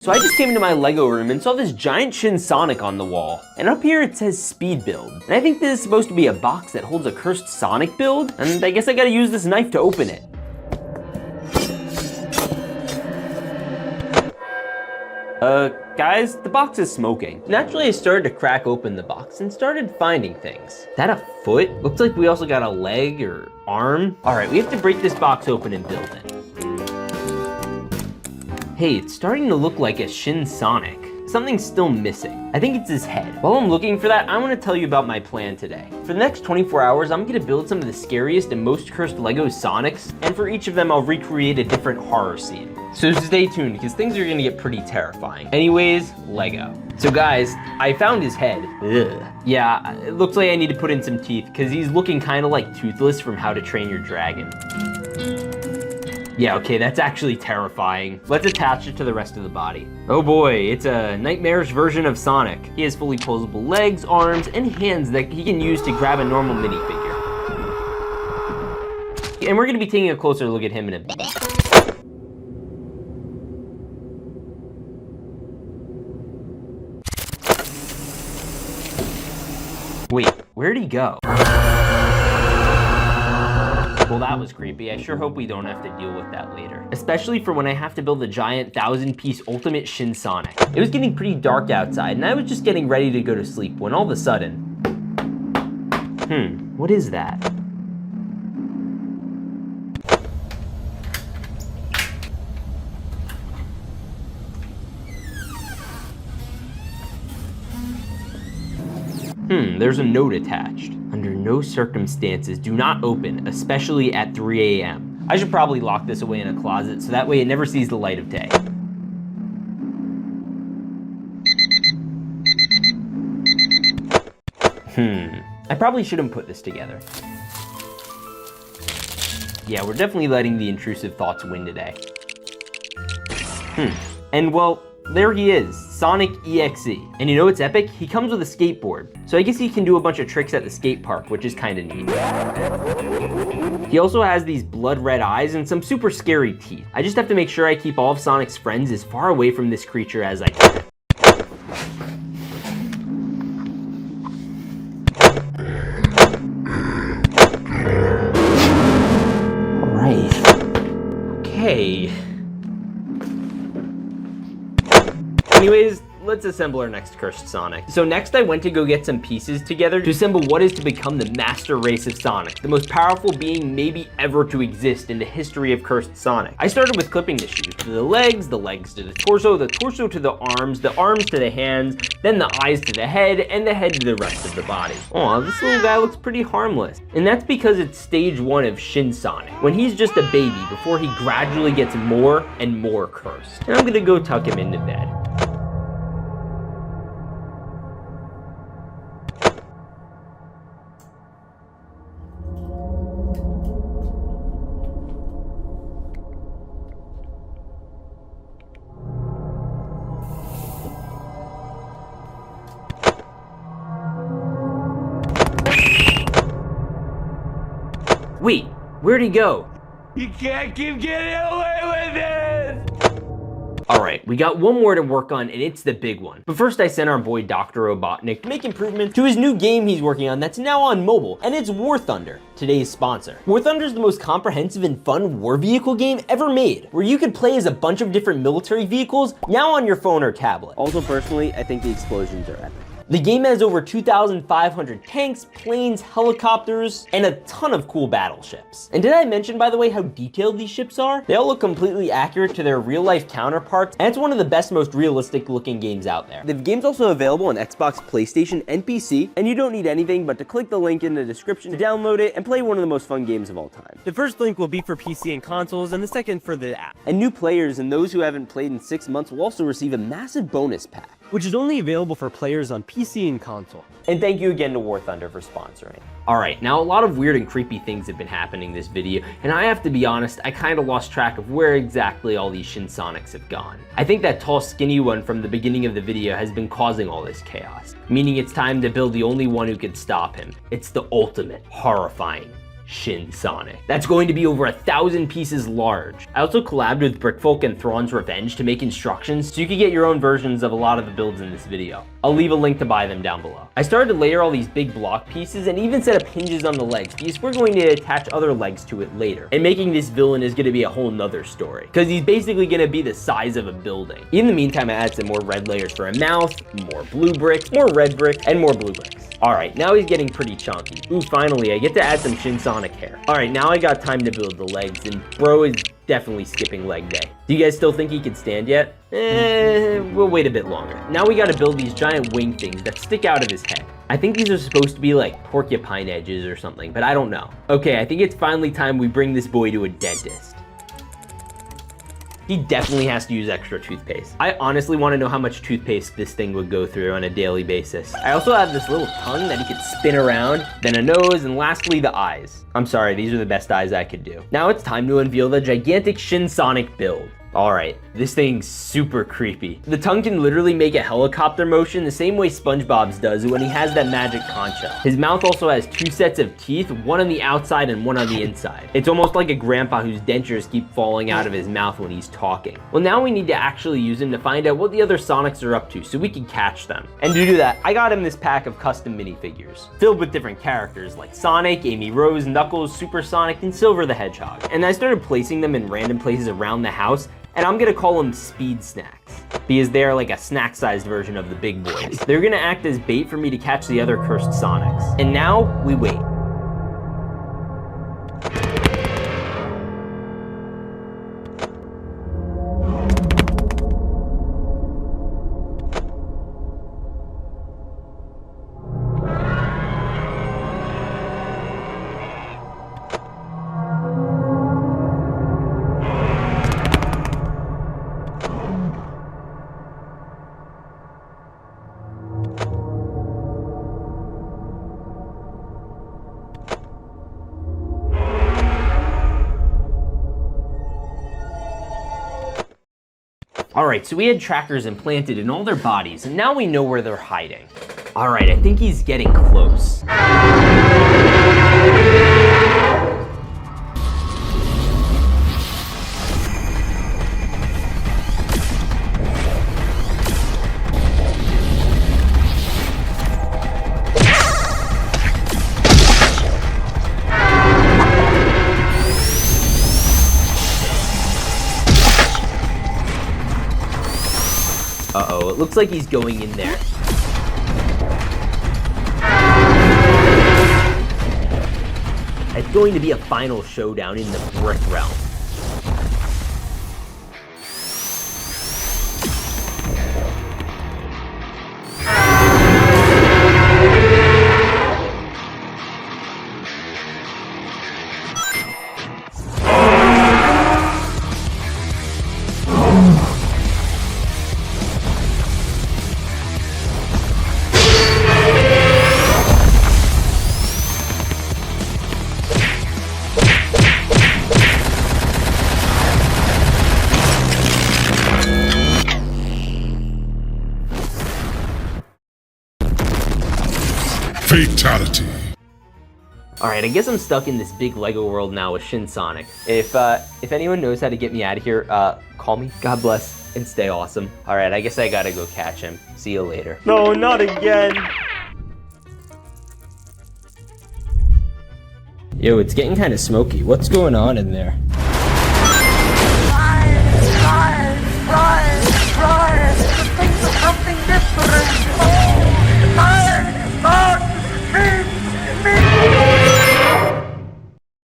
So I just came into my Lego room and saw this giant Shinsonic on the wall. And up here it says speed build. And I think this is supposed to be a box that holds a cursed Sonic build. And I guess I gotta use this knife to open it. Guys, the box is smoking. Naturally, I started to crack open the box and started finding things. Is that a foot? Looks like we also got a leg or arm. All right, we have to break this box open and build it. Hey, it's starting to look like a Shinsonic. Something's still missing. I think it's his head. While I'm looking for that, I want to tell you about my plan today. For the next 24 hours, I'm gonna build some of the scariest and most cursed Lego Sonics, and for each of them, I'll recreate a different horror scene. So stay tuned, because things are gonna get pretty terrifying. Anyways, Lego. So guys, I found his head. Ugh. Yeah, it looks like I need to put in some teeth, because he's looking kind of like Toothless from How to Train Your Dragon. Yeah, okay, that's actually terrifying. Let's attach it to the rest of the body. Oh boy, it's a nightmarish version of Sonic. He has fully posable legs, arms, and hands that he can use to grab a normal minifigure. And we're gonna be taking a closer look at him in a bit. Wait, where'd he go? Well, that was creepy. I sure hope we don't have to deal with that later. Especially for when I have to build a giant 1,000-piece ultimate Shinsonic. It was getting pretty dark outside, and I was just getting ready to go to sleep when all of a sudden... what is that? There's a note attached. Under no circumstances, do not open, especially at 3 a.m. I should probably lock this away in a closet so that way it never sees the light of day. I probably shouldn't put this together. Yeah, we're definitely letting the intrusive thoughts win today. And well, there he is, Sonic EXE. And you know what's epic? He comes with a skateboard. So I guess he can do a bunch of tricks at the skate park, which is kind of neat. He also has these blood red eyes and some super scary teeth. I just have to make sure I keep all of Sonic's friends as far away from this creature as I can. All right. Okay. Anyways, let's assemble our next cursed Sonic. So next I went to go get some pieces together to assemble what is to become the master race of Sonic, the most powerful being maybe ever to exist in the history of cursed Sonic. I started with clipping the shoes to the legs to the torso to the arms to the hands, then the eyes to the head, and the head to the rest of the body. Aw, this little guy looks pretty harmless. And that's because it's stage 1 of Shinsonic, when he's just a baby before he gradually gets more and more cursed. And I'm gonna go tuck him into bed. Wait, where'd he go? You can't keep getting away with it! Alright, we got one more to work on, and it's the big one. But first I sent our boy Dr. Robotnik to make improvements to his new game he's working on that's now on mobile, and it's War Thunder, today's sponsor. War Thunder is the most comprehensive and fun war vehicle game ever made, where you could play as a bunch of different military vehicles, now on your phone or tablet. Also, personally, I think the explosions are epic. The game has over 2,500 tanks, planes, helicopters, and a ton of cool battleships. And did I mention, by the way, how detailed these ships are? They all look completely accurate to their real-life counterparts, and it's one of the best, most realistic-looking games out there. The game's also available on Xbox, PlayStation, and PC, and you don't need anything but to click the link in the description to download it and play one of the most fun games of all time. The first link will be for PC and consoles, and the second for the app. And new players and those who haven't played in 6 months will also receive a massive bonus pack, which is only available for players on PC and console. And thank you again to War Thunder for sponsoring. Alright, now a lot of weird and creepy things have been happening this video, and I have to be honest, I kinda lost track of where exactly all these Shinsonics have gone. I think that tall, skinny one from the beginning of the video has been causing all this chaos, meaning it's time to build the only one who could stop him. It's the ultimate, horrifying Shinsonic. That's going to be over 1,000 pieces large. I also collabed with Brickfolk and Thrawn's Revenge to make instructions so you could get your own versions of a lot of the builds in this video. I'll leave a link to buy them down below. I started to layer all these big block pieces and even set up hinges on the legs because we're going to attach other legs to it later. And making this villain is going to be a whole nother story because he's basically going to be the size of a building. In the meantime, I add some more red layers for a mouth, more blue bricks, more red brick, and more blue bricks. All right, now he's getting pretty chunky. Ooh, finally, I get to add some shinsonic hair. All right, now I got time to build the legs, and bro is definitely skipping leg day. Do you guys still think he can stand yet? We'll wait a bit longer. Now we gotta build these giant wing things that stick out of his head. I think these are supposed to be like porcupine edges or something, but I don't know. Okay, I think it's finally time we bring this boy to a dentist. He definitely has to use extra toothpaste. I honestly want to know how much toothpaste this thing would go through on a daily basis. I also have this little tongue that he could spin around, then a nose, and lastly the eyes. I'm sorry, these are the best eyes I could do. Now it's time to unveil the gigantic shinsonic build. All right, this thing's super creepy. The tongue can literally make a helicopter motion the same way SpongeBob's does when he has that magic conch shell. His mouth also has 2 sets of teeth, one on the outside and one on the inside. It's almost like a grandpa whose dentures keep falling out of his mouth when he's talking. Well, now we need to actually use him to find out what the other Sonics are up to so we can catch them. And to do that, I got him this pack of custom minifigures, filled with different characters like Sonic, Amy Rose, Knuckles, Super Sonic, and Silver the Hedgehog. And I started placing them in random places around the house, and I'm gonna call them speed snacks because they're like a snack-sized version of the big boys. They're gonna act as bait for me to catch the other cursed Sonics. And now we wait. All right, so we had trackers implanted in all their bodies, and now we know where they're hiding. All right, I think he's getting close. Uh-oh, it looks like he's going in there. It's going to be a final showdown in the Brick Realm. Fatality. Alright, I guess I'm stuck in this big Lego world now with Shinsonic. If anyone knows how to get me out of here, call me. God bless, and stay awesome. Alright, I guess I gotta go catch him. See you later. No, not again! Yo, it's getting kind of smoky. What's going on in there?